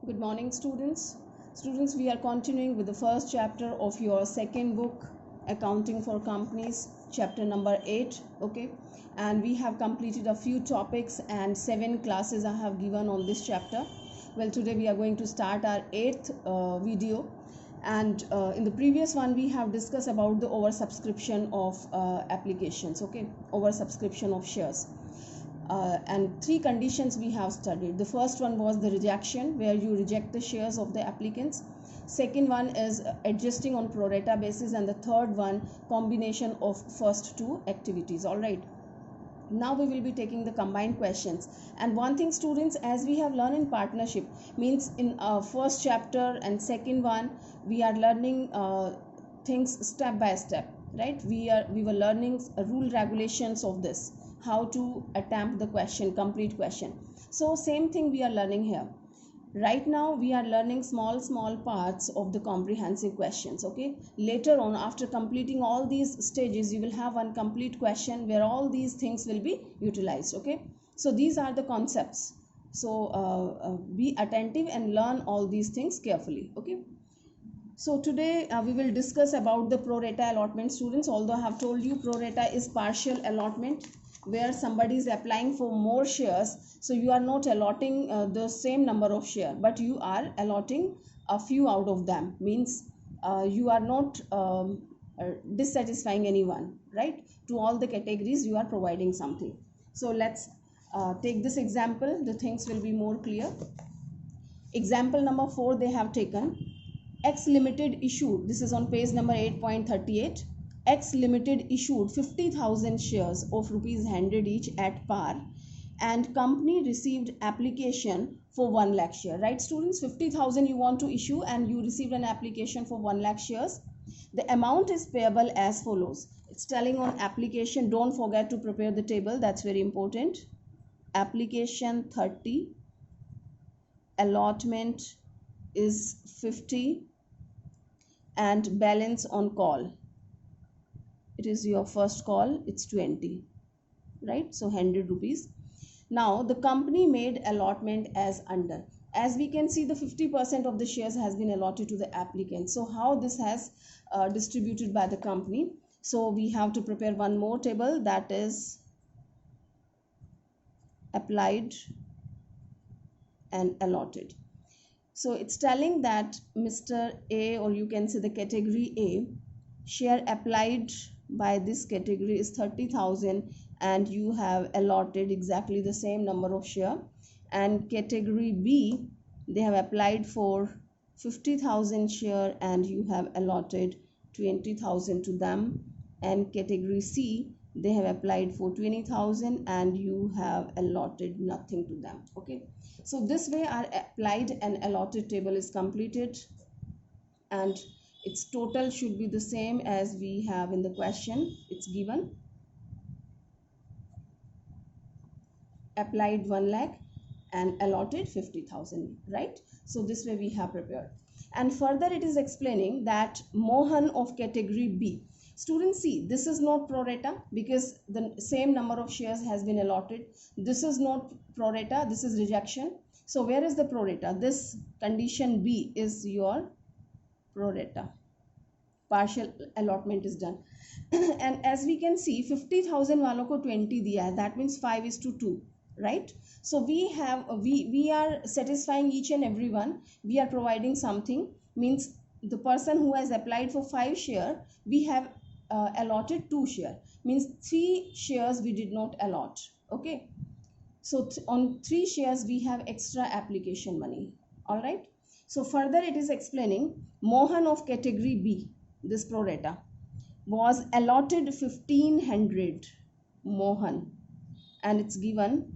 Good morning, students. Students, we are continuing with the first chapter of your second book, Accounting for Companies, chapter number 8. Okay, and we have completed a few topics and 7 classes I have given on this chapter. Well, today we are going to start our 8th video, and in the previous one we have discussed about the oversubscription of applications. Okay, oversubscription of shares. And 3 conditions we have studied. The first one was the rejection, where you reject the shares of the applicants. Second one is adjusting on pro rata basis, and the third one, combination of first 2 activities. All right, now we will be taking the combined questions. And one thing, students, as we have learned in partnership, means in first chapter and second one we are learning things step by step, right? We were learning rule regulations of this, how to attempt the question, complete question. So same thing we are learning here. Right now we are learning small parts of the comprehensive questions. Okay, later on, after completing all these stages, you will have one complete question where all these things will be utilized. Okay, so these are the concepts. So be attentive and learn all these things carefully. Okay, so today we will discuss about the pro rata allotment, students. Although I have told you pro rata is partial allotment, where somebody is applying for more shares, so you are not allotting the same number of share, but you are allotting a few out of them. Means you are not dissatisfying anyone, right? To all the categories you are providing something. So let's take this example, the things will be more clear. Example number 4, they have taken X Limited issued, this is on page number 8.38, X Limited issued 50,000 shares of rupees 100 each at par, and company received application for 1 lakh share. Right, students? 50,000 you want to issue and you received an application for 1 lakh shares. The amount is payable as follows. It's telling on application, don't forget to prepare the table, that's very important. Application 30, allotment is 50, and balance on call, it is your first call, it's 20, right? So 100 rupees. Now the company made allotment as under. As we can see, the 50% of the shares has been allotted to the applicant. So how this has distributed by the company? So we have to prepare one more table, that is applied and allotted. So it's telling that Mr. A, or you can say the category A, share applied by this category is 30,000, and you have allotted exactly the same number of share. And category B, they have applied for 50,000 share and you have allotted 20,000 to them. And category C, they have applied for 20,000 and you have allotted nothing to them. Okay, so this way our applied and allotted table is completed, and its total should be the same as we have in the question. It's given applied 1 lakh and allotted 50,000, right? So this way we have prepared. And further it is explaining that Mohan of category B. Students, see, this is not pro rata because the same number of shares has been allotted. This is not pro rata, this is rejection. So where is the pro rata? This condition B is your pro rata. Partial allotment is done. And as we can see, 50,000 वालों को 20 दिया है, that means 5:2, right? So we are satisfying each and every one. We are providing something, means the person who has applied for 5 share, we have allotted 2 share, means 3 shares we did not allot. Okay, so on 3 shares we have extra application money. All right, so further it is explaining Mohan of category B, this pro rata, was allotted 1500 Mohan, and it's given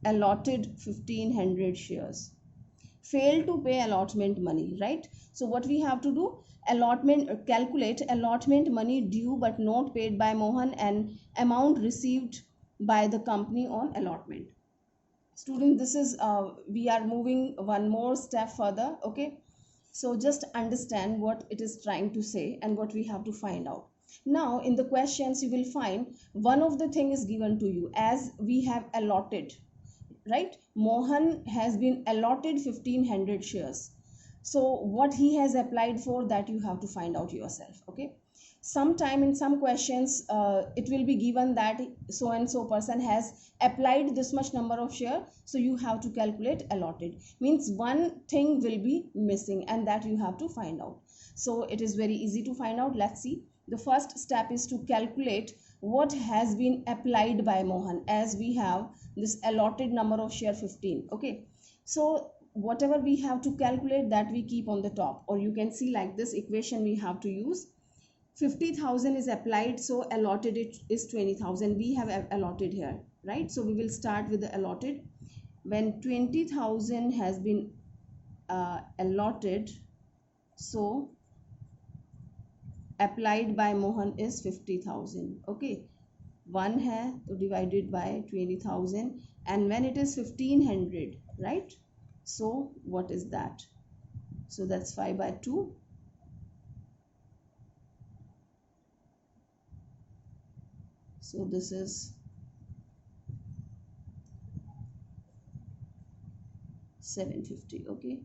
allotted 1500 shares, failed to pay allotment money, right? So what we have to do, allotment, calculate allotment money due but not paid by Mohan and amount received by the company on allotment. Student, this is we are moving one more step further. Okay, so just understand what it is trying to say and what we have to find out. Now in the questions you will find one of the thing is given to you as we have allotted, right? Mohan has been allotted 1500 shares. So what he has applied for, that you have to find out yourself. Okay, sometime in some questions it will be given that so and so person has applied this much number of share, so you have to calculate allotted, means one thing will be missing and that you have to find out. So it is very easy to find out. Let's see. The first step is to calculate what has been applied by Mohan, as we have this allotted number of share 15. Okay, so whatever we have to calculate, that we keep on the top, or you can see like this equation we have to use. 50,000 is applied, so allotted it is 20,000. We have allotted here, right? So we will start with the allotted. When 20,000 has been allotted, so applied by Mohan is 50,000. Okay, 1 है तो divided by 20,000, and when it is 1500, right? So what is that? So that's 5 by 2. So this is 750. Okay,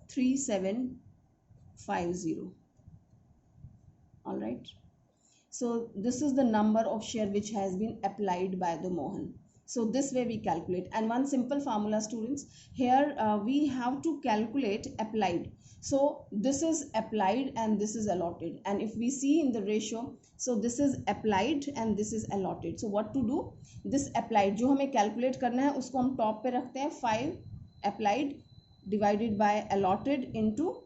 3750. All right, so this is the number of share which has been applied by the Mohan. So this way we calculate, and one simple formula, students, here we have to calculate applied. So this is applied and this is allotted, and if we see in the ratio, so this is applied and this is allotted. So what to do? This applied जो हमें calculate करना है उसको हम top पे रखते हैं, 5 applied divided by allotted into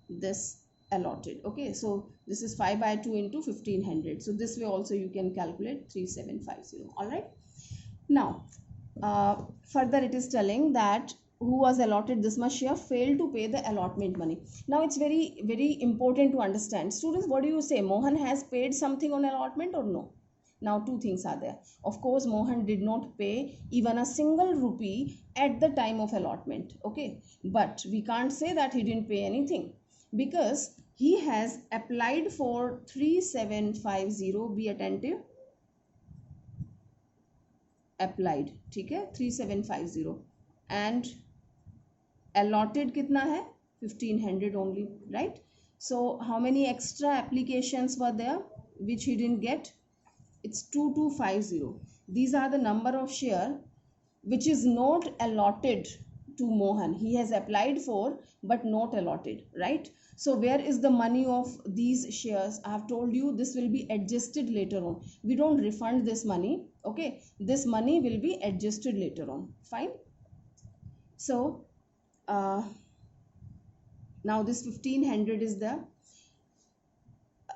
this allotted. Okay, so this is 5 by 2 into 1500. So this way also you can calculate 3750. All right, now further it is telling that who was allotted this much share failed to pay the allotment money. Now it's very important to understand, students, what do you say? Mohan has paid something on allotment or no? Now two things are there. Of course, Mohan did not pay even a single rupee at the time of allotment. Okay, but we can't say that he didn't pay anything, because he has applied for 3750. Be attentive, applied, ठीक है, 3750, and allotted कितना है? 1500 only, right? So how many extra applications were there which he didn't get? It's 2250. These are the number of share which is not allotted to Mohan. He has applied for but not allotted, right? So where is the money of these shares? I have told you this will be adjusted later on. We don't refund this money. Okay, this money will be adjusted later on. Fine. So now this 1500 is there.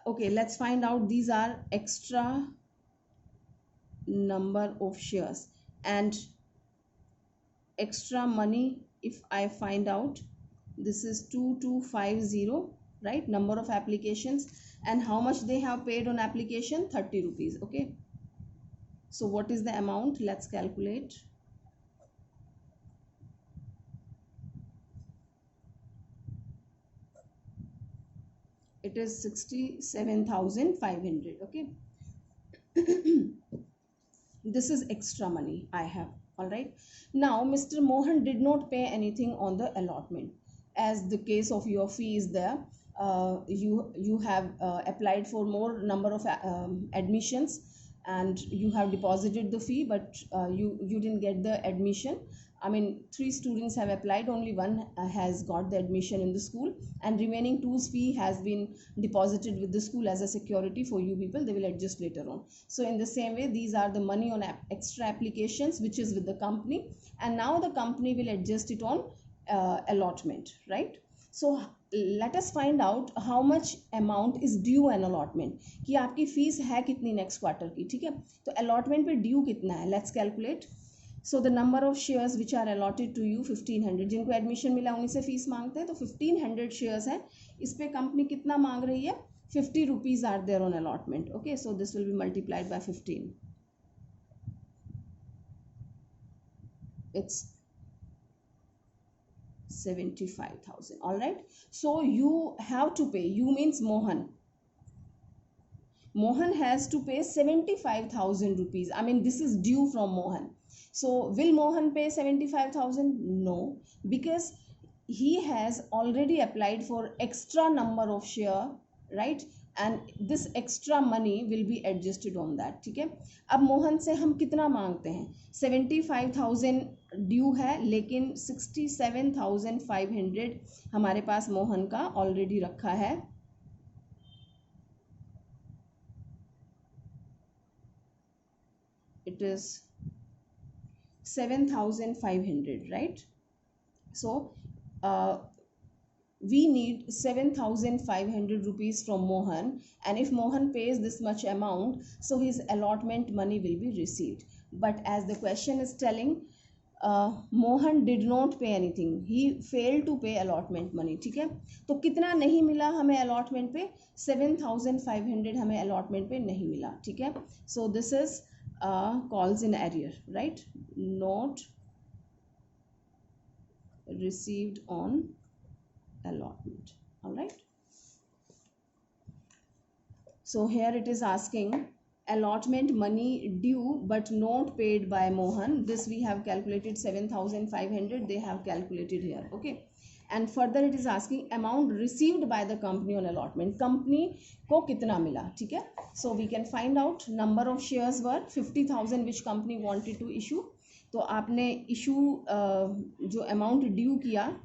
Okay, let's find out. These are extra number of shares and extra money. If I find out, this is 2250, right? Number of applications, and how much they have paid on application? 30 rupees. Okay, so what is the amount? Let's calculate. It is 67,500. Okay, this is extra money I have. All right, now Mr. Mohan did not pay anything on the allotment. As the case of your fee is there, you have applied for more number of admissions, and you have deposited the fee, but you didn't get the admission. I mean, 3 students have applied, only 1 has got the admission in the school, and remaining 2's fee has been deposited with the school as a security for you people. They will adjust later on. So in the same way, these are the money on extra applications which is with the company, and now the company will adjust it on allotment, right? So let us find out how much amount is due an allotment, कि आपकी fees है कितनी next quarter की. ठीक है, तो allotment पे due कितना है? Let's calculate. So the number of shares which are allotted to you 1500. जिनको एडमिशन मिला उन्हीं से फीस मांगते हैं, तो 1500 शेयर्स है. इस पे कंपनी कितना मांग रही है? 50 rupees are there on allotment. Okay, so this will be multiplied by 15. It's 75,000. All right, so you have to pay. You means Mohan. Mohan has to pay 75,000 rupees. I mean, this is due from Mohan. So will Mohan pay 75,000? No, because he has already applied for extra number of share, right? And this extra money will be adjusted on that. ठीक है, अब मोहन से हम कितना मांगते हैं? 75,000 due है, लेकिन 67,500 हमारे पास मोहन का ऑलरेडी रखा है. It is 7,500, right? So we need 7,500 rupees from Mohan, and if Mohan pays this much amount, so his allotment money will be received. But as the question is telling, Mohan did not pay anything, he failed to pay allotment money. ठीक है, तो कितना नहीं मिला हमें allotment पे? 7,500 हमें allotment पे नहीं मिला. ठीक है, so this is calls in arrear, right? Not received on allotment. All right, so here it is asking allotment money due but not paid by Mohan. This we have calculated 7,500, they have calculated here. Okay, and further it is asking amount received by the company on allotment. Company को कितना मिला? ठीक है, so we can find out number of shares were 50,000 which company wanted to issue. तो आपने issue जो amount due किया,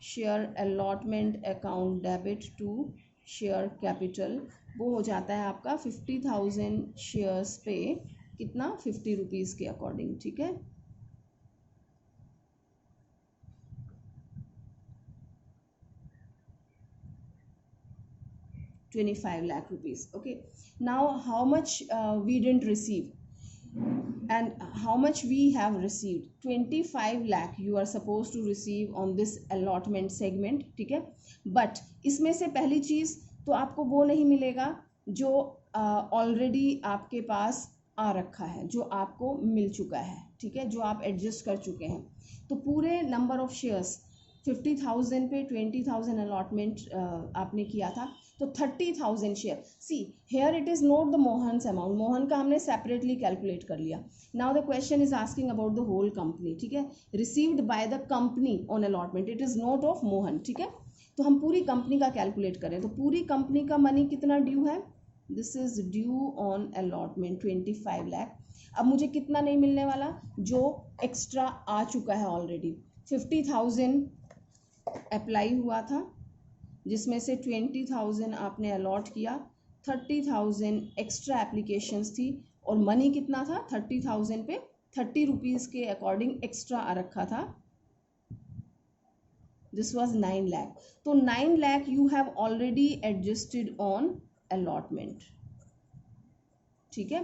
share allotment account debit to share capital, वो हो जाता है आपका 50,000 शेयर्स पे कितना? 50 रुपीज़ के अकॉर्डिंग. ठीक है, ₹25 lakh. Okay, now how much we didn't receive and how much we have received? 25 lakh you are supposed to receive on this allotment segment. ठीक है, but इसमें से पहली चीज़ तो आपको वो नहीं मिलेगा जो ऑलरेडी आपके पास आ रखा है, जो आपको मिल चुका है. ठीक है, जो आप एडजस्ट कर चुके हैं. तो पूरे नंबर ऑफ शेयर्स 50,000 पे 20,000 अलॉटमेंट आपने किया था, तो 30,000 share. See here it is not the Mohan's amount, Mohan का हमने सेपरेटली कैलकुलेट कर लिया. Now the question is asking about the whole company. ठीक है, received by the company on allotment, it is not of Mohan. ठीक है, तो हम पूरी कंपनी का कैलकुलेट करें तो पूरी कंपनी का मनी कितना ड्यू है? This is due on allotment 25 lakh. अब मुझे कितना नहीं मिलने वाला? जो एक्स्ट्रा आ चुका है ऑलरेडी. 50,000 अप्लाई हुआ था, जिसमें से 20,000 आपने अलॉट किया, 30,000 एक्स्ट्रा एप्लीकेशंस थी, और मनी कितना था? 30,000 पे 30 रुपीज़ के अकॉर्डिंग एक्स्ट्रा आ रखा था. This was 9 lakh. तो 9 lakh you have already adjusted on allotment. ठीक है,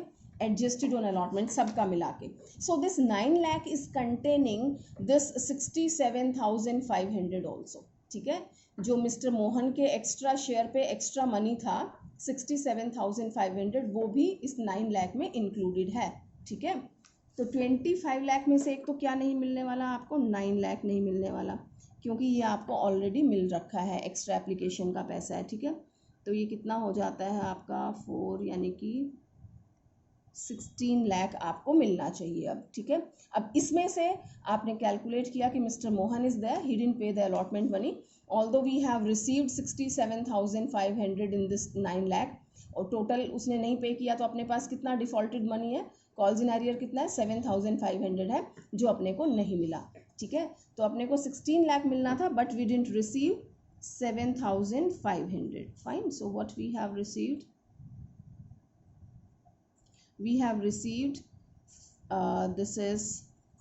adjusted on allotment सबका मिला के. So this 9 lakh is containing this 67,500 also. ठीक है, जो मिस्टर मोहन के एक्स्ट्रा शेयर पे एक्स्ट्रा मनी था 67,500, वो भी इस 9 लाख में इंक्लूडेड है. ठीक है, तो 25 लाख में से एक तो क्या नहीं मिलने वाला आपको? 9 लाख नहीं मिलने वाला, क्योंकि ये आपको ऑलरेडी मिल रखा है, एक्स्ट्रा एप्लीकेशन का पैसा है. ठीक है, तो ये कितना हो जाता है आपका 4, यानी कि 16 लाख आपको मिलना चाहिए अब. ठीक है, अब इसमें से आपने कैलकुलेट किया कि mister Mohan is there, he didn't pay the allotment money, although we have received 67,500 in this 9 lakh, और टोटल उसने नहीं पे किया, तो अपने पास कितना डिफॉल्टेड मनी है? कॉल्स इन एरियर कितना है? 7,500 है, जो अपने को नहीं मिला. ठीक है, तो अपने को 16 लाख मिलना था, but we didn't receive 7,500. Fine, so what we have received? We have received this is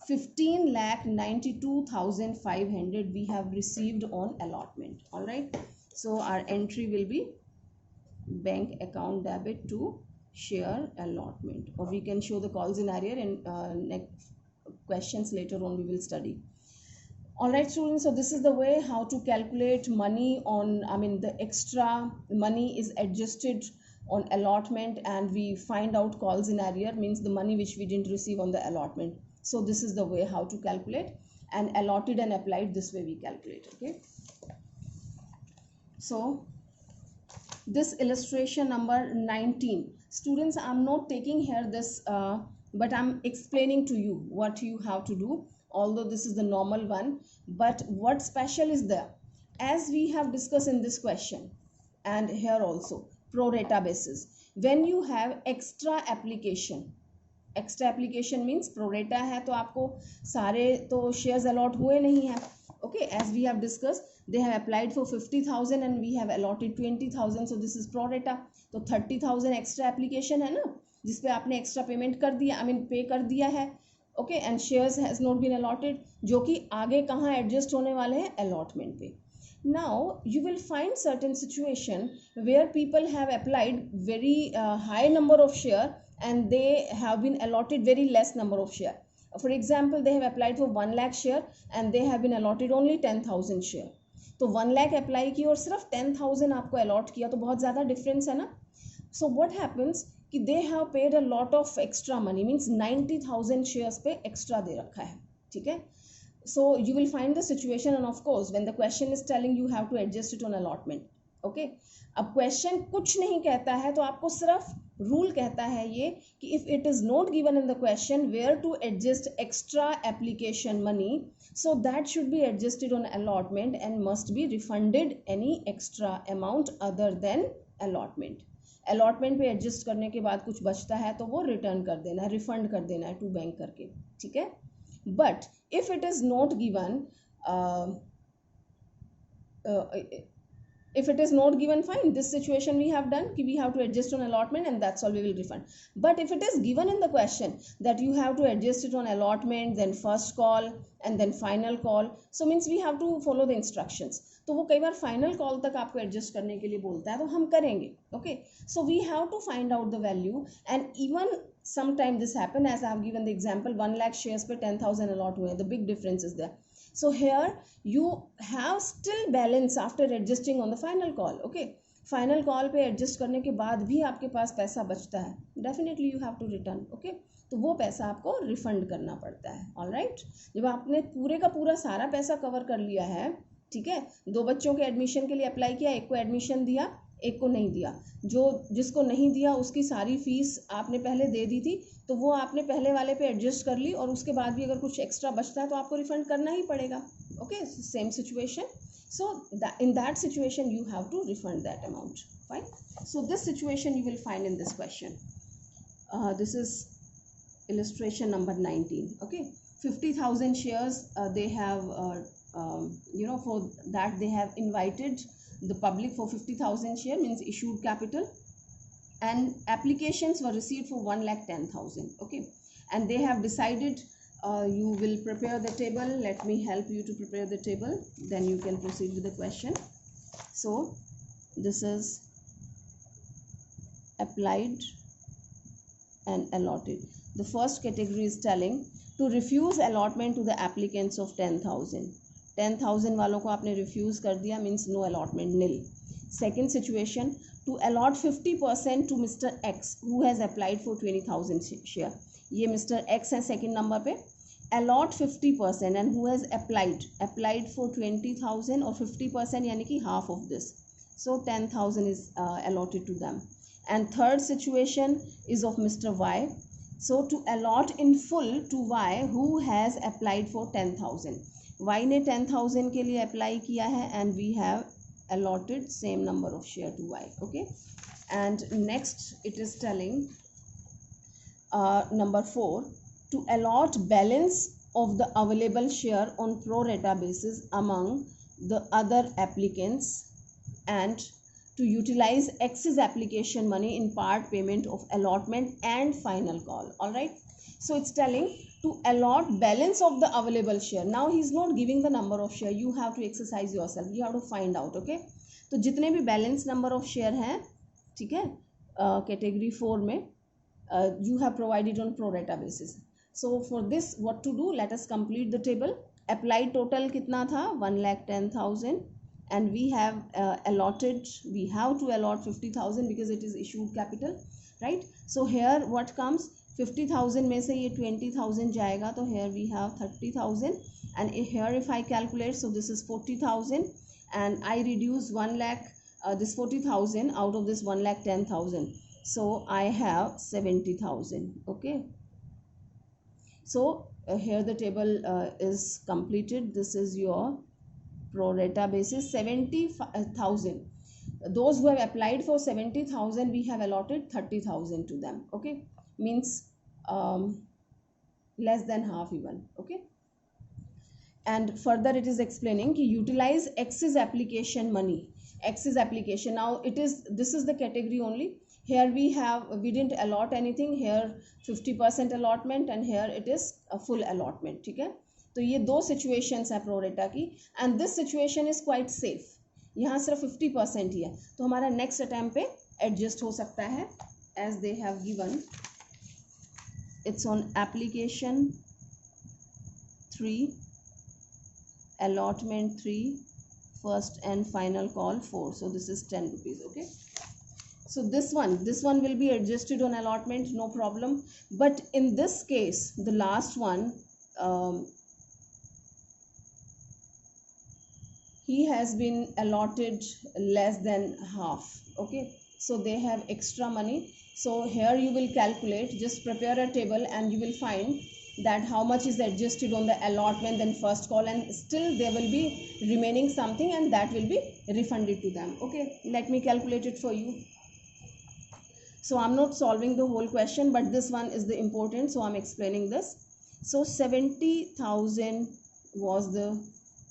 15,92,500 we have received on allotment. All right, so our entry will be bank account debit to share allotment, or we can show the calls in arrear, and next questions later on we will study. All right students, so this is the way how to calculate money on, I mean the extra money is adjusted on allotment, and we find out calls in arrear, means the money which we didn't receive on the allotment. So this is the way how to calculate, and allotted and applied, this way we calculate. Okay, so this illustration number 19. Students, I'm not taking here this but I'm explaining to you what you have to do, although this is the normal one. But what special is there, as we have discussed in this question and here also, pro rata basis, when you have extra application. Extra application means pro rata है तो आपको सारे तो shares allot हुए नहीं हैं. Okay, as we have discuss, they have applied for 50,000 and we have allotted 20,000, so this is pro rata. तो 30,000 extra application है ना, जिसपे आपने एक्स्ट्रा पेमेंट कर दिया, आई मीन पे कर दिया है. Okay, and shares has not been allotted, जो कि आगे कहाँ एडजस्ट होने वाले हैं, अलॉटमेंट पे. Now you will find certain situation where people have applied very high number of share and they have been allotted very less number of share. For example, they have applied for 1 lakh share and they have been allotted only 10,000 share. तो 1 lakh apply की और सिर्फ 10,000 आपको allot किया, तो बहुत ज़्यादा difference है ना. सो व्हाट हैपन्स कि they have paid a lot of extra money, means 90,000 shares पे एक्स्ट्रा दे रखा है. ठीक है. So you will find the situation, and of course when the question is telling you have to adjust it on allotment. Okay, अब question कुछ नहीं कहता है, तो आपको सिर्फ रूल कहता है ये कि if it is not given in the question where to adjust extra application money, so that should be adjusted on allotment and must be refunded any extra amount other than allotment. allotment पे adjust करने के बाद कुछ बचता है तो वो return कर देना है, refund कर देना है to bank करके. ठीक है. But if it is not given, if it is not given, fine, this situation we have done, we have to adjust on allotment and that's all, we will refund. But if it is given in the question that you have to adjust it on allotment, then first call and then final call, so means we have to follow the instructions. तो वो कई बार final call तक आपको adjust करने के लिए बोलता है, तो हम करेंगे. Okay, so we have to find out the value and even sometime this happen, as I have given the example, 1 lakh shares पे 10,000 allot हुए, the big difference is there. So here you have still balance after adjusting on the final call. Okay, final call पे adjust करने के बाद भी आपके पास पैसा बचता है, definitely you have to return. Okay, तो वो पैसा आपको रिफंड करना पड़ता है. ऑलराइट, जब आपने पूरे का पूरा सारा पैसा कवर कर लिया है, ठीक है, 2 बच्चों के एडमिशन के लिए अप्लाई किया, एक को एडमिशन दिया, एक को नहीं दिया, जिसको नहीं दिया उसकी सारी फीस आपने पहले दे दी थी, तो वो आपने पहले वाले पे एडजस्ट कर ली, और उसके बाद भी अगर कुछ एक्स्ट्रा बचता है तो आपको रिफंड करना ही पड़ेगा. Okay, same situation. So in that situation you have to refund that amount. Fine. So this situation you will find in this question. This is illustration number 19. Okay, 50,000 shares they have for that they have invited the public for 50,000 share, means issued capital, and applications were received for 1,10,000. Okay, and they have decided, you will prepare the table. Let me help you to prepare the table, then you can proceed with the question. So this is applied and allotted. The first category is telling to refuse allotment to the applicants of 10,000. 10,000 वालों को आपने refuse कर दिया, means no allotment, nil. Second situation, to allot 50% to Mr. X who has applied for 20,000 share. ये Mr. X है second number पे. allot 50% and who has applied for 20,000 or 50%, यानी कि half of this, so 10,000 is allotted to them. And third situation is of Mr. Y. So to allot in full to Y who has applied for 10,000. Y ने 10,000 के लिए apply किया है and we have allotted same number of share to Y. Okay, and next it is telling number 4, to allot balance of the available share on pro rata basis among the other applicants and to utilize excess application money in part payment of allotment and final call. All right, so it's telling to allot balance of the available share. Now he is not giving the number of share, you have to exercise yourself, you have to find out. Okay, तो जितने भी balance number of share हैं, ठीक है, category 4 में you have provided on pro rata basis. So for this what to do, let us complete the table. Applied total कितना था, 1,10,000, and we have allotted, we have to allot 50,000 because it is issued capital, right? So here what comes, 50,000 में से ये 20,000 जाएगा, तो here we have 30,000, and here if I calculate, so this is 40,000, and I reduce 1 lakh this 40,000 out of this 1,10,000. So I have 70,000. Okay. So here the table is completed. This is your pro rata basis 70,000. Those who have applied for 70,000, we have allotted 30,000 to them. Okay, means less than half even. Okay, and further it is explaining ki utilize excess application money. Excess application, now this is the category only. Here we didn't allot anything. Here 50% allotment and here it is a full allotment. ठीक है, तो ये दो situations है pro rata की, and this situation is quite safe. यहाँ सिर्फ 50% ही है, तो हमारा नेक्स्ट अटैम्प्ट पे एडजस्ट हो सकता है, as they have given. It's on application 3, allotment 3, first and final call 4. So this is 10 rupees. Okay, so this one will be adjusted on allotment, no problem. But in this case, the last one, he has been allotted less than half. Okay, so they have extra money. So here you will calculate, just prepare a table and you will find that how much is adjusted on the allotment, then first call, and still there will be remaining something and that will be refunded to them. Okay, let me calculate it for you. So I'm not solving the whole question, but this one is the important, so I'm explaining this. So 70,000 was the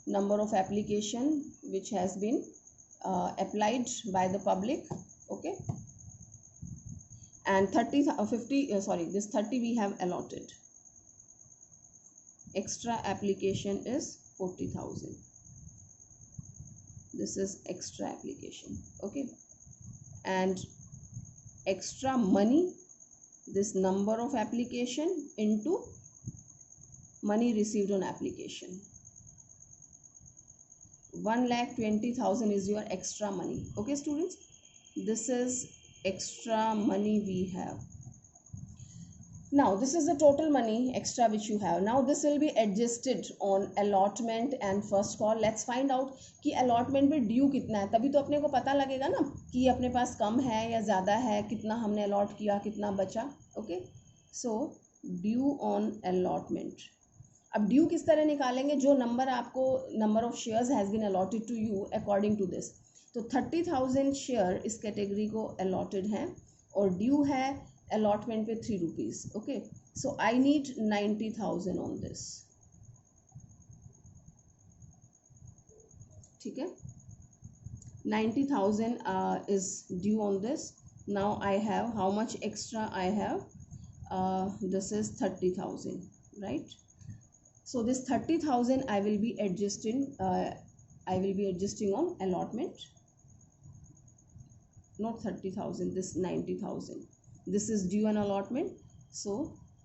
number of application which has been applied by the public. Okay, and 30 this 30 we have allotted. Extra application is 40,000. This is extra application. Okay, and extra money, this number of application into money received on application. 1,20,000 is your extra money. Okay students, this is extra money we have. Now this is the total money extra which you have. Now this will be adjusted on allotment and first call. Let's find out कि allotment में due कितना है, तभी तो अपने को पता लगेगा ना कि अपने पास कम है या ज़्यादा है, कितना हमने allot किया, कितना बचा. Okay, so due on allotment. अब ड्यू किस तरह निकालेंगे, जो नंबर आपको number of shares has been allotted to you according to this. तो 30,000 शेयर इस कैटेगरी को अलॉटेड हैं और ड्यू है अलॉटमेंट पे 3 rupees. Okay, so I need 90,000 on this. ठीक है, 90,000 is due on this. Now I have how much extra I have, this is 30,000, right. So this 30,000 I will be adjusting on allotment. Not 30,000, this 90,000. This is due on allotment, so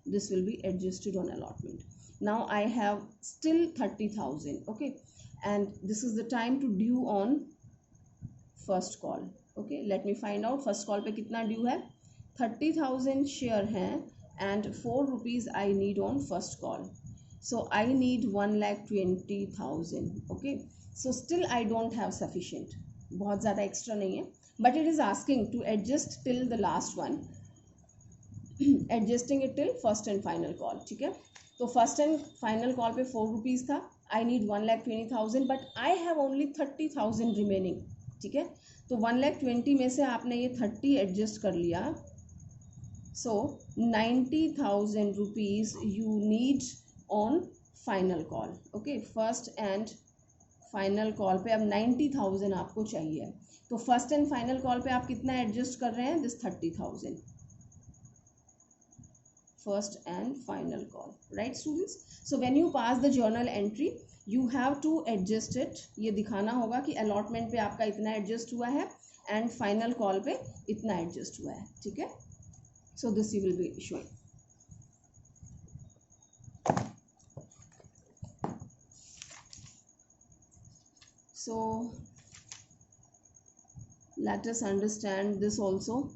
this will be adjusted on allotment. Now I have still 30,000. Okay, and this is the time to due on first call. Okay, let me find out first call पे कितना due है. 30,000 share हैं and 4 rupees I need on first call. So I need 1,20,000. Okay, so still I don't have sufficient, बहुत ज़्यादा extra नहीं है, but it is asking to adjust till the last one. Adjusting it till first and final call. ठीक है, तो first and final call पे 4 rupees था. I need 1,20,000, but I have only 30,000 remaining. ठीक है, तो 1,20,000 में से आपने ये 30 adjust कर लिया. So 90,000 rupees you need on final call. Okay, first and final call पे अब 90,000 आपको चाहिए. तो first and final call पे आप कितना adjust कर रहे हैं, this 30,000. First and final call, right students? So when you pass the journal entry, you have to adjust it. ये दिखाना होगा कि allotment पे आपका इतना adjust हुआ है and final call पे इतना adjust हुआ है. ठीक है, so this you will be showing. So let us understand this also.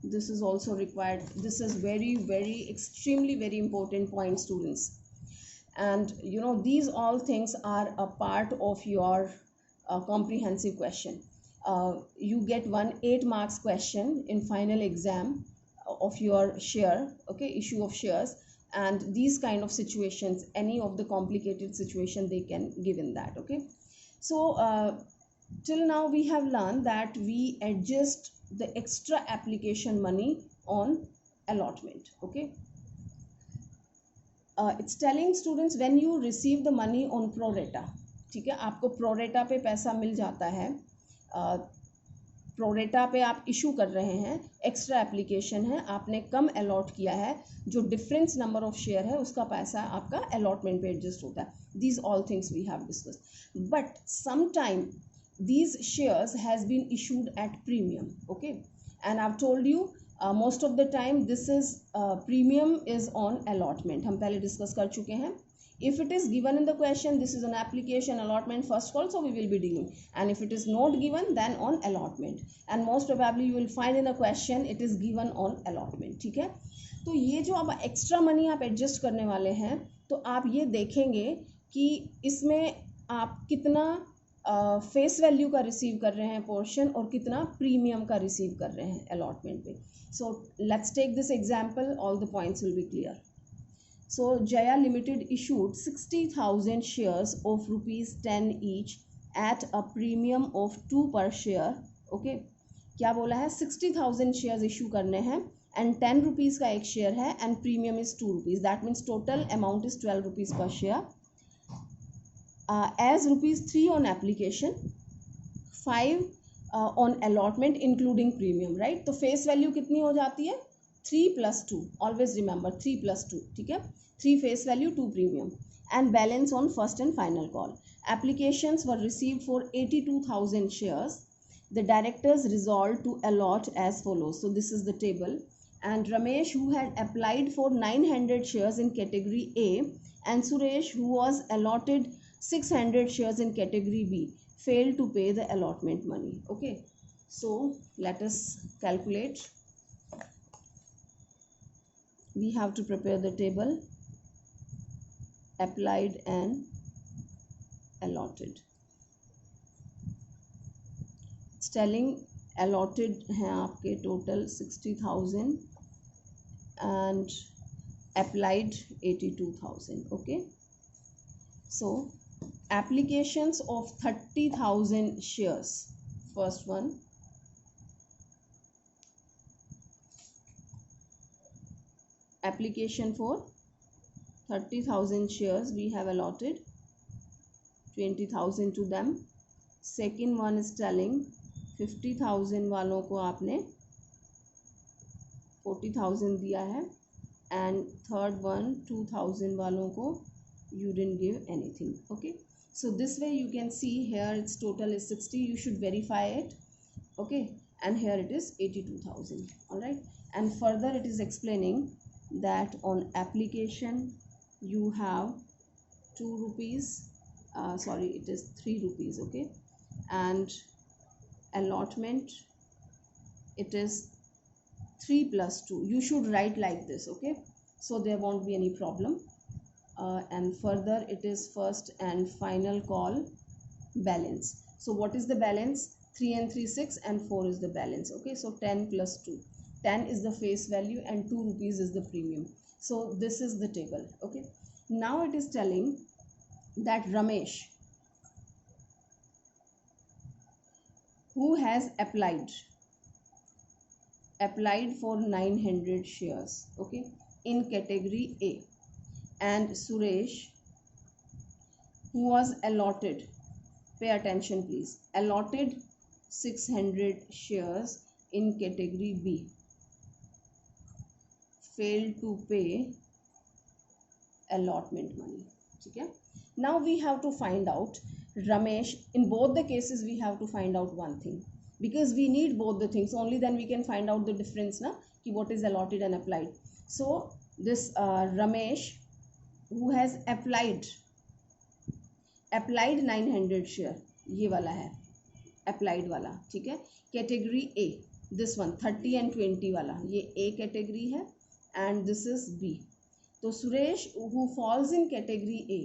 This is also required. This is very extremely very important point students, and these all things are a part of your comprehensive question. you get one 8 marks question in final exam of your share, okay, issue of shares, and these kind of situations, any of the complicated situation they can give in that. Okay, so till now we have learned that we adjust the extra application money on allotment. Okay, it's telling students when you receive the money on pro rata, ठीक है, आपको pro rata पे पैसा मिल जाता है, pro rata पे आप issue कर रहे हैं, एक्स्ट्रा एप्लीकेशन है, आपने कम अलॉट किया है, जो डिफरेंस नंबर ऑफ शेयर है उसका पैसा आपका अलॉटमेंट पे एडजस्ट होता है. These all things we have discussed, but some time these shares has been issued at premium. Okay, and I've told you most of the time this is premium is on allotment, हम पहले discuss कर चुके हैं. If it is given in the question this is an application allotment first call, so we will be dealing, and if it is not given then on allotment, and most probably you will find in a question it is given on allotment. ठीक है, तो ये जो अब extra money आप adjust करने वाले हैं, तो आप ये देखेंगे कि इसमें आप कितना फेस वैल्यू का रिसीव कर रहे हैं पोर्शन और कितना प्रीमियम का रिसीव कर रहे हैं अलॉटमेंट पे. So let's take this example, all the points will be clear. So Jaya limited issued 60,000 shares of ₹10 each at a premium of 2 per share. Okay, क्या बोला है, 60,000 शेयर्स इशू करने हैं एंड 10 रुपीज़ का एक शेयर है and premium is 2 rupees, that means total amount is 12 rupees पर share. As ₹3 on application, 5 on allotment including premium, right? तो फेस वैल्यू कितनी हो जाती है, 3 + 2, ऑलवेज रिमेंबर 3 + 2, ठीक है, 3 face value 2 premium, and balance on first and final call. Applications were received for 82,000 shares. The directors resolved to allot as follows. So this is the table, and Ramesh, who had applied for 900 shares in category A, and Suresh, who was allotted 600 shares in category B, failed to pay the allotment money. Okay, so let us calculate. We have to prepare the table applied and allotted. It's telling allotted हैं आपके total 60,000 and applied 82,000. Okay, so applications of 30,000 shares, first one, application for 30,000 shares, we have allotted 20,000 to them. Second one is telling 50,000 वालों को आपने 40,000 दिया है, and third one 2,000 वालों को you didn't give anything. Okay, so this way you can see here its total is 60, you should verify it. Okay, and here it is 82,000. all right, and further it is explaining that on application you have 2 rupees, sorry it is 3 rupees. Okay, and allotment it is 3 + 2, you should write like this. Okay, so there won't be any problem. And further it is first and final call balance. So what is the balance, 3 and 3 6 and 4 is the balance. Okay, so 10 + 2, 10 is the face value and 2 rupees is the premium. So this is the table. Okay, now it is telling that Ramesh, who has applied for 900 shares, okay, in category A, and Suresh, who was allotted, pay attention please, allotted 600 shares in category B, failed to pay allotment money. ठीक है, now we have to find out Ramesh, in both the cases we have to find out one thing, because we need both the things, only then we can find out the difference na, ki what is allotted and applied. So this Ramesh, who has applied 900 share, ये वाला है applied वाला, ठीक है, category A, this one 30 and 20 वाला, ये A category है and this is B. तो Suresh, who falls in category A,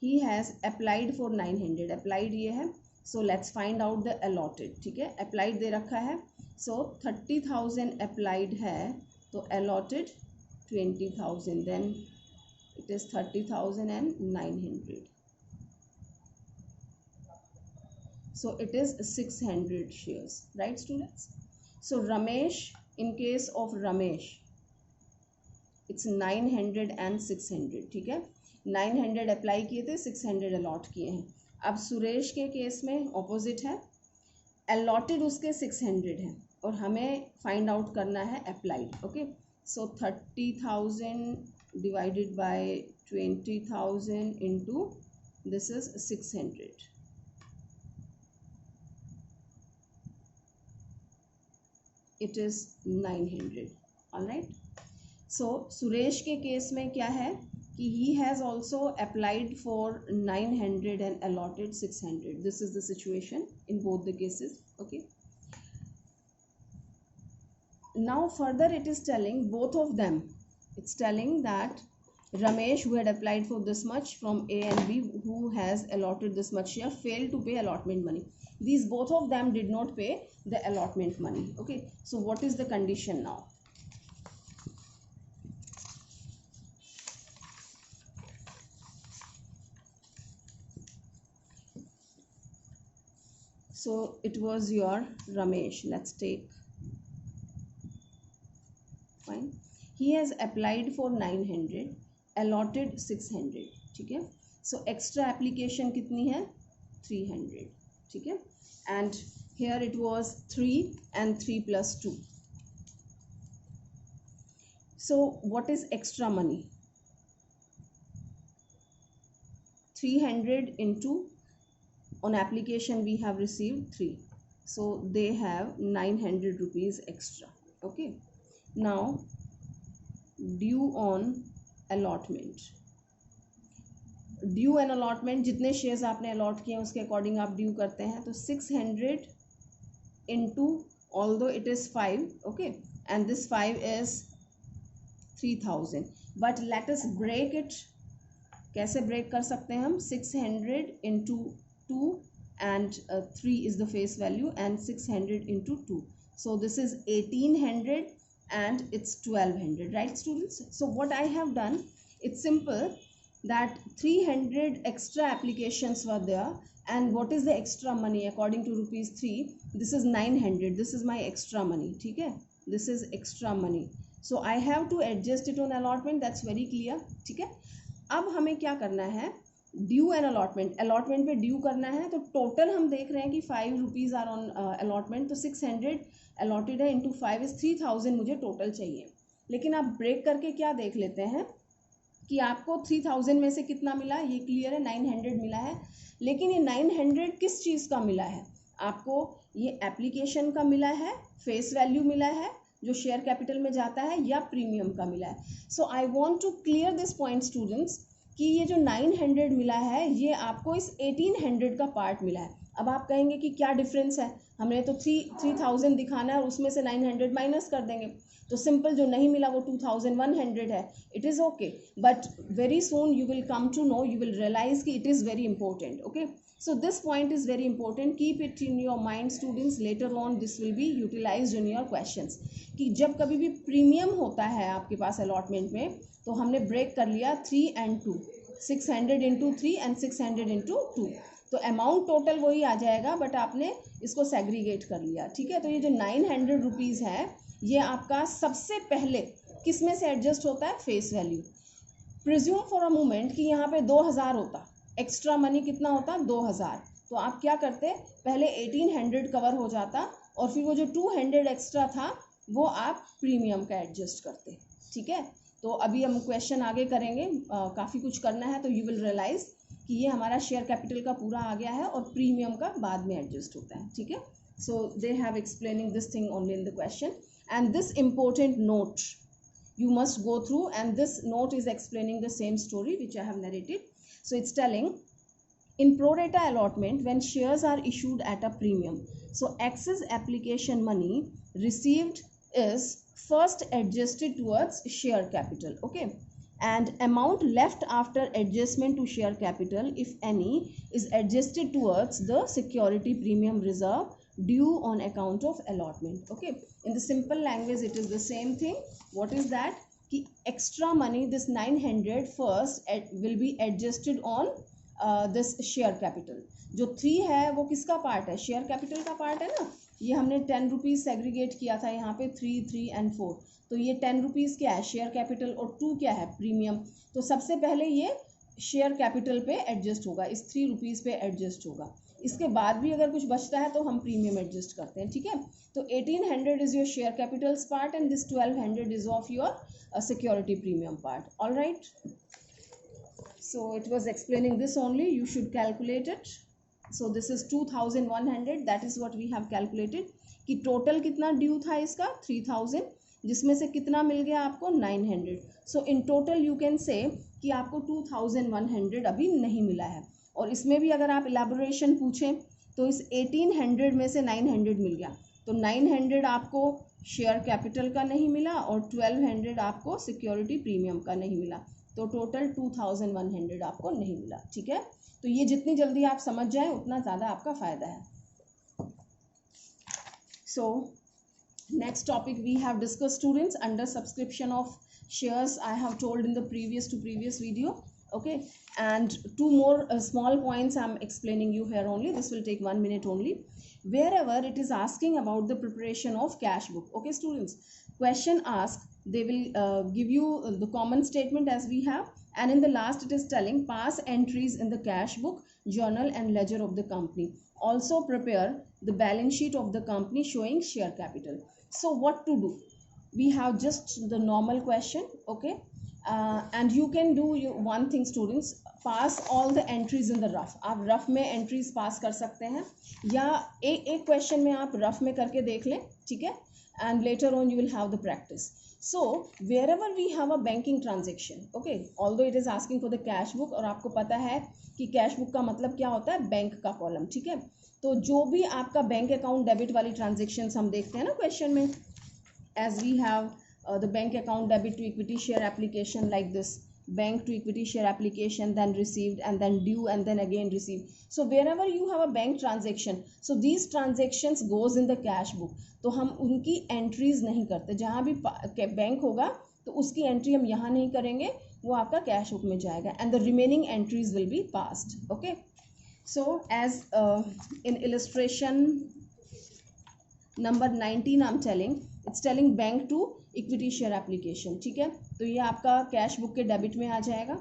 he has applied for 900, applied ये है so let's find out the allotted. ठीक है, अप्लाइड दे रखा है, सो 30,000 अप्लाइड है, तो allotted 20,000, then it is 30,900. So it is 600 shares, right students? So Ramesh, in case of Ramesh, it's 900 and 600. ठीक है, 900 अप्लाई किए थे, 600 अलॉट किए हैं. अब सुरेश के केस में ऑपोजिट है, अलॉटेड उसके 600 है और हमें फाइंड आउट करना है applied. Okay, so 30,000 divided by 20,000 into this is 600. It is 900. All right. So Suresh के केस में क्या है कि he has also applied for 900 and allotted 600. This is the situation in both the cases. Okay. Now further it is telling both of them. It's telling that Ramesh, who had applied for this much from A and B, who has allotted this much share, failed to pay allotment money. These both of them did not pay the allotment money. Okay, so what is the condition now? So it was your Ramesh. Let's take, fine, he has applied for 900, allotted 600. ठीक है, so extra application कितनी है? 300. ठीक है, and here it was 3 and 3 plus 2. So what is extra money? 300 into, on application we have received 3, so they have 900 rupees extra. Okay, now due on allotment. Due and allotment, जितने shares आपने allot किए हैं उसके according आप due करते हैं, तो 600 into, although it is 5, okay, and this 5 is 3,000, but let us break it. कैसे ब्रेक कर सकते हैं हम? 600 into 2 and 3 is the face value, and 600 into 2, so this is 1800 and it's 1200, right students? So what I have done, it's simple, that 300 extra applications were there, and what is the extra money according to rupees 3? This is 900. This is my extra money. ठीक है, this is extra money, so I have to adjust it on allotment. That's very clear. ठीक है, अब हमें क्या करना है? Due and allotment. Allotment पे ड्यू करना है, तो टोटल हम देख रहे हैं कि 5 रुपीज़ आर ऑन अलॉटमेंट, तो 600 अलॉटेड है इंटू 5 इज 3000 मुझे टोटल चाहिए. लेकिन आप ब्रेक करके क्या देख लेते हैं कि आपको 3000 में से कितना मिला? ये क्लियर है, 900 मिला है. लेकिन ये 900 किस चीज़ का मिला है? आपको ये एप्लीकेशन का मिला है, फेस वैल्यू मिला है जो शेयर कैपिटल में जाता है, या प्रीमियम का मिला है? So I want to clear this point students कि ये जो 900 मिला है ये आपको इस 1800 का पार्ट मिला है. अब आप कहेंगे कि क्या डिफरेंस है, हमने तो 3000 दिखाना है और उसमें से 900 माइनस कर देंगे, तो सिंपल जो नहीं मिला वो 2100 है. It is okay, but very soon you will come to know, you will realize कि it is very important. Okay, so this point is very important, keep it in your mind students, later on this will be utilized in your questions. कि जब कभी भी premium होता है आपके पास allotment में, तो हमने ब्रेक कर लिया 3 and 2, 600 इंटू 3 एंड 600 इंटू 2, तो अमाउंट टोटल वही आ जाएगा, बट आपने इसको सेग्रीगेट कर लिया. ठीक है, तो ये जो 900 रुपीज़ है ये आपका सबसे पहले किस में से एडजस्ट होता है? Face value. Presume for a moment कि यहाँ पे 2000 होता, एक्स्ट्रा मनी कितना होता? 2000, तो आप क्या करते? पहले 1800 कवर हो जाता और फिर वो जो 200 एक्स्ट्रा था वो आप प्रीमियम का एडजस्ट करते. ठीक है, तो अभी हम क्वेश्चन आगे करेंगे, काफ़ी कुछ करना है, तो यू विल रियलाइज कि ये हमारा शेयर कैपिटल का पूरा आ गया है और प्रीमियम का बाद में एडजस्ट होता है. ठीक है, so they have explaining this thing only in the question, and this important note you must go through, and this note is explaining the same story which I have narrated. So it's telling, in pro rata allotment, when shares are issued at a premium, so excess application money received is first adjusted towards share capital. Okay, and amount left after adjustment to share capital, if any, is adjusted towards the security premium reserve due on account of allotment. Okay, in the simple language it is the same thing. What is that? कि extra money, this 900 first will be adjusted on this share capital. जो 3 है वो किसका part है? Share capital का part है ना. ये हमने 10 रुपीज़ सेग्रीगेट किया था यहाँ पे 3, 3 and 4. तो ये 10 रुपीज़ क्या है? Share capital. और 2 क्या है? प्रीमियम. तो सबसे पहले ये शेयर कैपिटल पे एडजस्ट होगा, इस 3 रुपीज़ पे एडजस्ट होगा. इसके बाद भी अगर कुछ बचता है तो हम प्रीमियम एडजस्ट करते हैं. ठीक है. तो 1800 is your share Capitals part and this 1200 is of your security premium part. All right. So it was explaining this only. You should calculate it. So this is 2100. That is what we have calculated. कि total कितना due था इसका? 3000, जिसमें से कितना मिल गया आपको? 900. So in total you can say कि आपको 2100 अभी नहीं मिला है. और इसमें भी अगर आप इलेबोरेशन पूछें तो इस 1800 में से 900 मिल गया. तो 900 आपको शेयर कैपिटल का नहीं मिला और 1200 आपको सिक्योरिटी प्रीमियम का नहीं मिला. तो टोटल 2100 आपको नहीं मिला. ठीक है. तो ये जितनी जल्दी आप समझ जाएं उतना ज़्यादा आपका फ़ायदा है. So next topic we have discussed, students, under subscription of shares. I have told in the previous video. Okay, and 2 more small points I'm explaining you here only. This will take 1 minute only. Wherever it is asking about the preparation of cash book. Okay, students, question asked, they will give you the common statement as we have, and in the last it is telling pass entries in the cash book, journal and ledger of the company. Also prepare the balance sheet of the company showing share capital. So what to do? We have just the normal question. Okay, and you can do one thing, students. Pass all the entries in the rough. आप rough में entries pass कर सकते हैं या एक question में आप rough में करके देख लें. ठीक है. And later on you will have the practice. So wherever we have a banking transaction. Okay, although it is asking for the cash book, और आपको पता है कि कैश बुक का मतलब क्या होता है? बैंक का कॉलम. ठीक है. तो जो भी आपका बैंक अकाउंट डेबिट वाली ट्रांजेक्शन हम देखते हैं ना क्वेश्चन में, as we have the bank account debit to equity share application like this, bank to equity share application, then received, and then due, and then again received. So wherever you have a bank transaction, so these transactions goes in the cash book. तो हम उनकी entries नहीं करते. जहाँ भी bank होगा तो उसकी एंट्री हम यहाँ नहीं करेंगे, वो आपका कैश बुक में जाएगा. And the remaining entries will be passed. Okay. So as in illustration number 19 I am telling, it's telling bank to equity share application. ठीक है. तो ये आपका कैश बुक के डेबिट में आ जाएगा.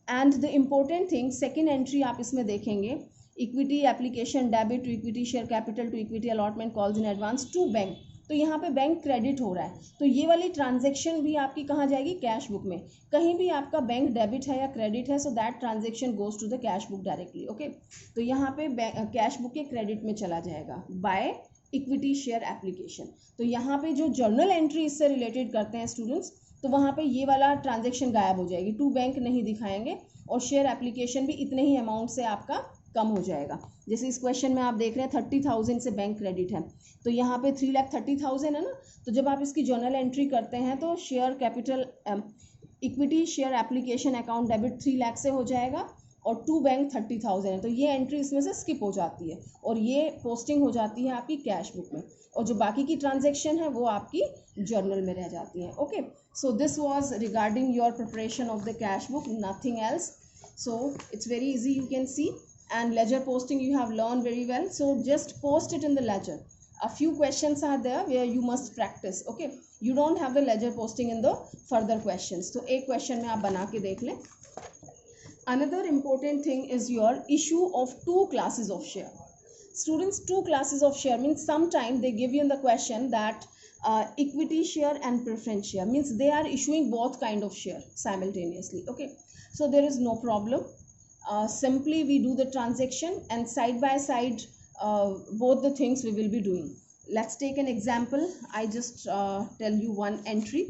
And the important thing, second entry आप इसमें देखेंगे, equity application debit to equity share capital to equity allotment calls in advance to bank. तो यहाँ पे बैंक क्रेडिट हो रहा है, तो ये वाली ट्रांजेक्शन भी आपकी कहाँ जाएगी? कैश बुक में. कहीं भी आपका बैंक डेबिट है या क्रेडिट है, so that transaction goes to the cash book directly. Okay. तो यहाँ पे कैश बुक के क्रेडिट में चला जाएगा बाय इक्विटी शेयर एप्लीकेशन. तो यहाँ पे जो जर्नल एंट्री इससे रिलेटेड करते हैं स्टूडेंट्स, तो वहाँ पे ये वाला ट्रांजेक्शन गायब हो जाएगी. टू बैंक नहीं दिखाएंगे और शेयर एप्लीकेशन भी इतने ही अमाउंट से आपका कम हो जाएगा. जैसे इस क्वेश्चन में आप देख रहे हैं 30,000 से बैंक क्रेडिट है, तो यहाँ पे 3,30,000 है ना. तो जब आप इसकी जर्नल एंट्री करते हैं तो share capital equity share application account debit 3 lakh से हो जाएगा और टू बैंक 30,000 है. तो ये एंट्री इसमें से स्किप हो जाती है और ये पोस्टिंग हो जाती है आपकी कैश बुक में, और जो बाकी की ट्रांजेक्शन है वो आपकी जर्नल में रह जाती है. Okay. So this was regarding your preparation of the cash book, nothing else. So it's very easy, you can C. And ledger posting you have learned very well, so just post it in the ledger. A few questions are there where you must practice. Okay, you don't have the ledger posting in the further questions. तो एक question में आप बना के देख लें. Another important thing is your issue of 2 classes of share. Students, 2 classes of share means sometime they give you in the question that equity share and preference share, means they are issuing both kind of share simultaneously. Okay, so there is no problem. Simply we do the transaction and side by side both the things we will be doing. Let's take an example. I just tell you one entry.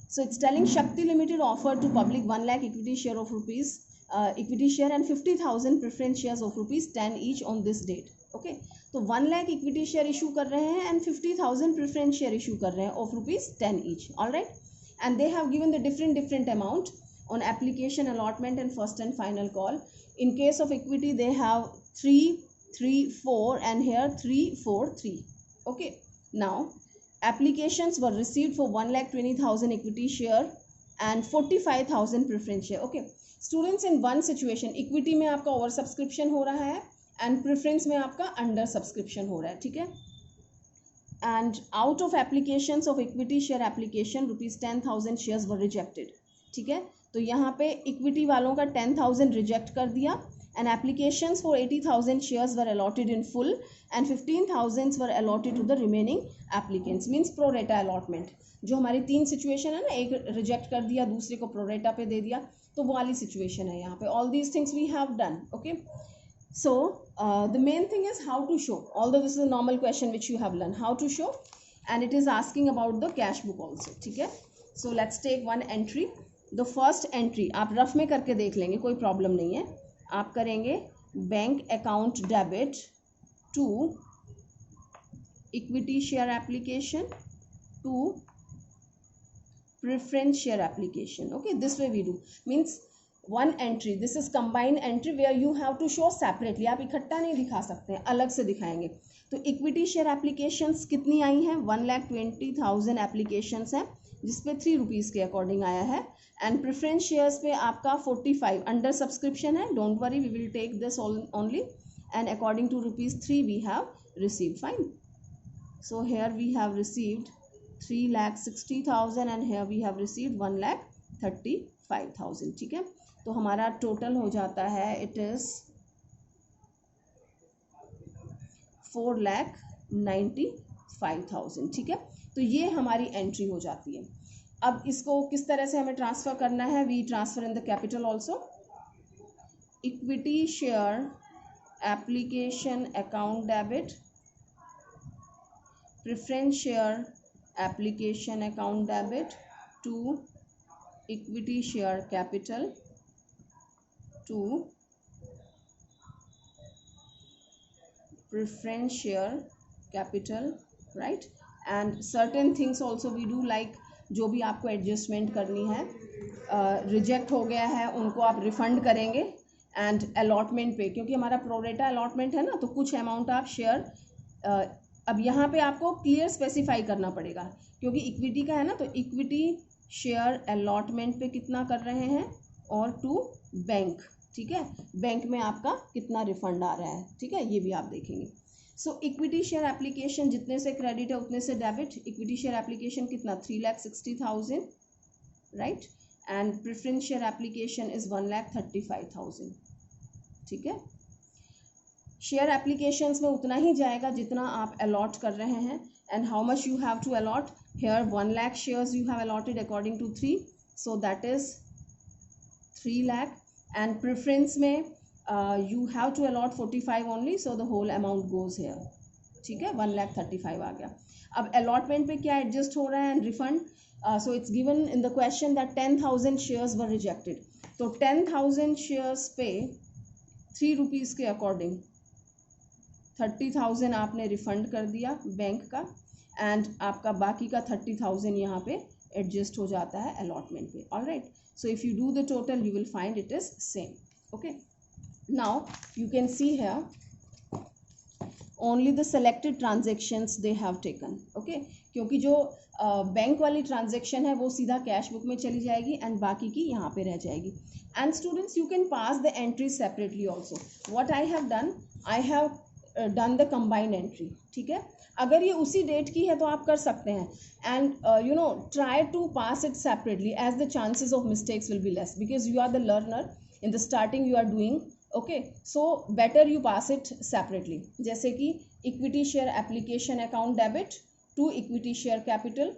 So it's telling Shakti Limited offered to public 1 lakh equity share of rupees equity share and 50,000 preference shares of rupees 10 each on this date. Okay, तो 1 lakh equity share issue कर रहे हैं and 50,000 preference share issue कर रहे हैं of rupees 10 each. All right, and they have given the different amount. on application, allotment and first and final call. In case of equity, they have 3, 3, 4 and here 3, 4, 3. Okay. Now, applications were received for 1,20,000 equity share and 45,000 preference share. Okay. Students, in one situation, equity में आपका over subscription हो रहा है and preference में आपका under subscription हो रहा है. ठीक है. And out of applications of equity share application, rupees 10,000 shares were rejected. ठीक है. तो यहाँ पे इक्विटी वालों का 10,000 रिजेक्ट कर दिया and applications for 80,000 shares were allotted in full and 15,000 were allotted to the remaining applicants. Means pro rata allotment. जो हमारी 3 सिचुएशन है ना, एक रिजेक्ट कर दिया, दूसरे को pro rata पे दे दिया, तो वो वाली सिचुएशन है यहाँ पे. All these things we have done. Okay. So the main thing is how to show, although this is a normal question which you have learned, how to show, and it is asking about the cash book also. ठीक है. So let's take one entry. The first entry आप rough में करके देख लेंगे, कोई problem नहीं है. आप करेंगे bank account debit to equity share application to preference share application. Okay, this way we do. Means one entry, this is combined entry where you have to show separately. आप इकट्ठा नहीं दिखा सकते हैं, अलग से दिखाएंगे. तो इक्विटी शेयर एप्लीकेशंस कितनी आई हैं? 1,20,000 एप्लीकेशंस हैं जिसपे 3 रुपीज़ के अकॉर्डिंग आया है. एंड प्रेफरेंस शेयर्स पे आपका 45 अंडर सब्सक्रिप्शन है. Don't worry, we will take this only. And according to ₹3 we have received. Fine. So here we have received 3,60,000 and here we have received 1,35,000. ठीक है. तो हमारा टोटल हो जाता है, इट इज 4,95,000. ठीक है. तो ये हमारी एंट्री हो जाती है. अब इसको किस तरह से हमें ट्रांसफर करना है? We transfer in the capital also. Equity share application account debit, preference share application account debit to equity share capital to preference share capital, right? And certain things also we do, like जो भी आपको adjustment करनी है, reject हो गया है उनको आप रिफंड करेंगे. एंड अलॉटमेंट पे, क्योंकि हमारा प्रोरेटा अलॉटमेंट है ना, तो कुछ अमाउंट आप शेयर, अब यहाँ पे आपको क्लियर स्पेसिफाई करना पड़ेगा क्योंकि इक्विटी का है ना, तो इक्विटी शेयर अलॉटमेंट पे कितना कर रहे हैं और टू बैंक. ठीक है. बैंक में आपका कितना रिफंड आ रहा है. ठीक है. ये भी आप देखेंगे. सो इक्विटी शेयर एप्लीकेशन जितने से क्रेडिट है उतने से डेबिट. इक्विटी शेयर एप्लीकेशन कितना? 3,60,000, right. And preference share application is 1,35,000. ठीक है. शेयर एप्लीकेशंस में उतना ही जाएगा जितना आप अलॉट कर रहे हैं. And how much you have to allot? Here 1 lakh shares you have allotted according to 3, so that is 3 lakh. And preference में you have to allot 45 only, so the whole amount goes here. ठीक है. 1,35,000 आ गया. अब allotment पे क्या adjust हो रहा है and refund? So it's given in the question that 10,000 shares were rejected. तो 10,000 शेयर्स पे 3 रुपीज़ के अकॉर्डिंग 30,000 आपने रिफंड कर दिया बैंक का, एंड आपका बाकी का 30,000 यहाँ पे एडजस्ट हो जाता है अलॉटमेंट पे. Alright. So if you do the total, you will find it is same. Okay. Now you can see here only the selected transactions they have taken. Okay. क्योंकि जो बैंक वाली ट्रांजेक्शन है वो सीधा कैश बुक में चली जाएगी and बाकी की यहाँ पे रह जाएगी. And students, you can pass the entry separately also. What I have done, I have done the combined entry. ठीक है. अगर ये उसी डेट की है तो आप कर सकते हैं. And you know, try to pass it separately as the chances of mistakes will be less because you are the learner. In the starting you are doing. Okay. So better you pass it separately. जैसे कि equity share application account debit to equity share capital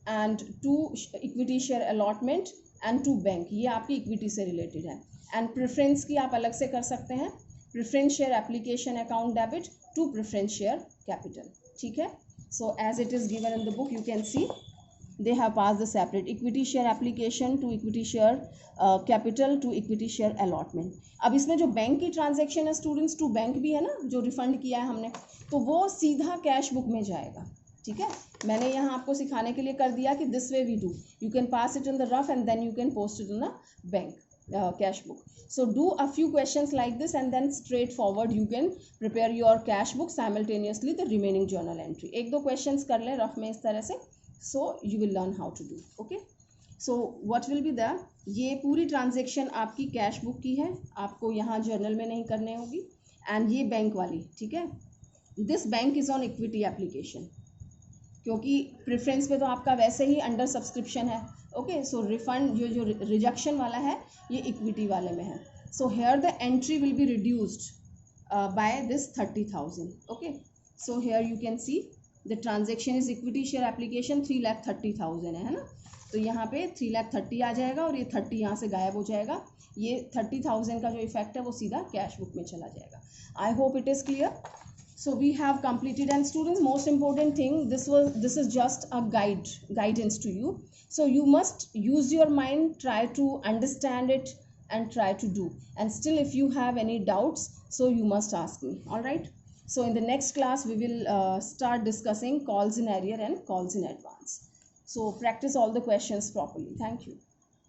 and to equity share allotment and to bank. ये आपकी equity से related है. And preference की आप अलग से कर सकते हैं. Preference share application account debit to preference share capital. ठीक है. So as it is given in the book, you can see they have passed the separate equity share application to equity share capital to equity share allotment. अब इसमें जो bank की transaction है students, to bank भी है ना, जो refund किया है हमने, तो वो सीधा कैश बुक में जाएगा. ठीक है, मैंने यहाँ आपको सिखाने के लिए कर दिया कि this way we do, you can pass it in the rough and then you can post it in the bank cash book. So do a few questions like this and then straightforward you can prepare your cash book, simultaneously the remaining journal entry. एक दो questions कर लें rough में इस तरह से, so you will learn how to do. Okay, so what will be the, ये पूरी ट्रांजेक्शन आपकी कैश बुक की है, आपको यहाँ जर्नल में नहीं करने होगी, एंड ये बैंक वाली, ठीक है, this bank is on equity application, क्योंकि प्रेफरेंस पे तो आपका वैसे ही अंडर सब्सक्रिप्शन है. ओके, सो रिफंड जो रिजेक्शन वाला है ये इक्विटी वाले में है. So here the entry will be reduced by this 30,000. Okay, so here you can see the transaction is equity share application 3,30,000 है ना, तो यहाँ पे 3,30,000 आ जाएगा और ये 30 यहाँ से गायब हो जाएगा. ये 30,000 का जो इफेक्ट है वो सीधा कैश बुक में चला जाएगा. I hope it is clear. So we have completed, and students, most important thing, this is just a guidance to you, so you must use your mind, try to understand it and try to do, and still if you have any doubts, so you must ask me. All right, so in the next class we will start discussing calls in arrear and calls in advance. So practice all the questions properly. Thank you.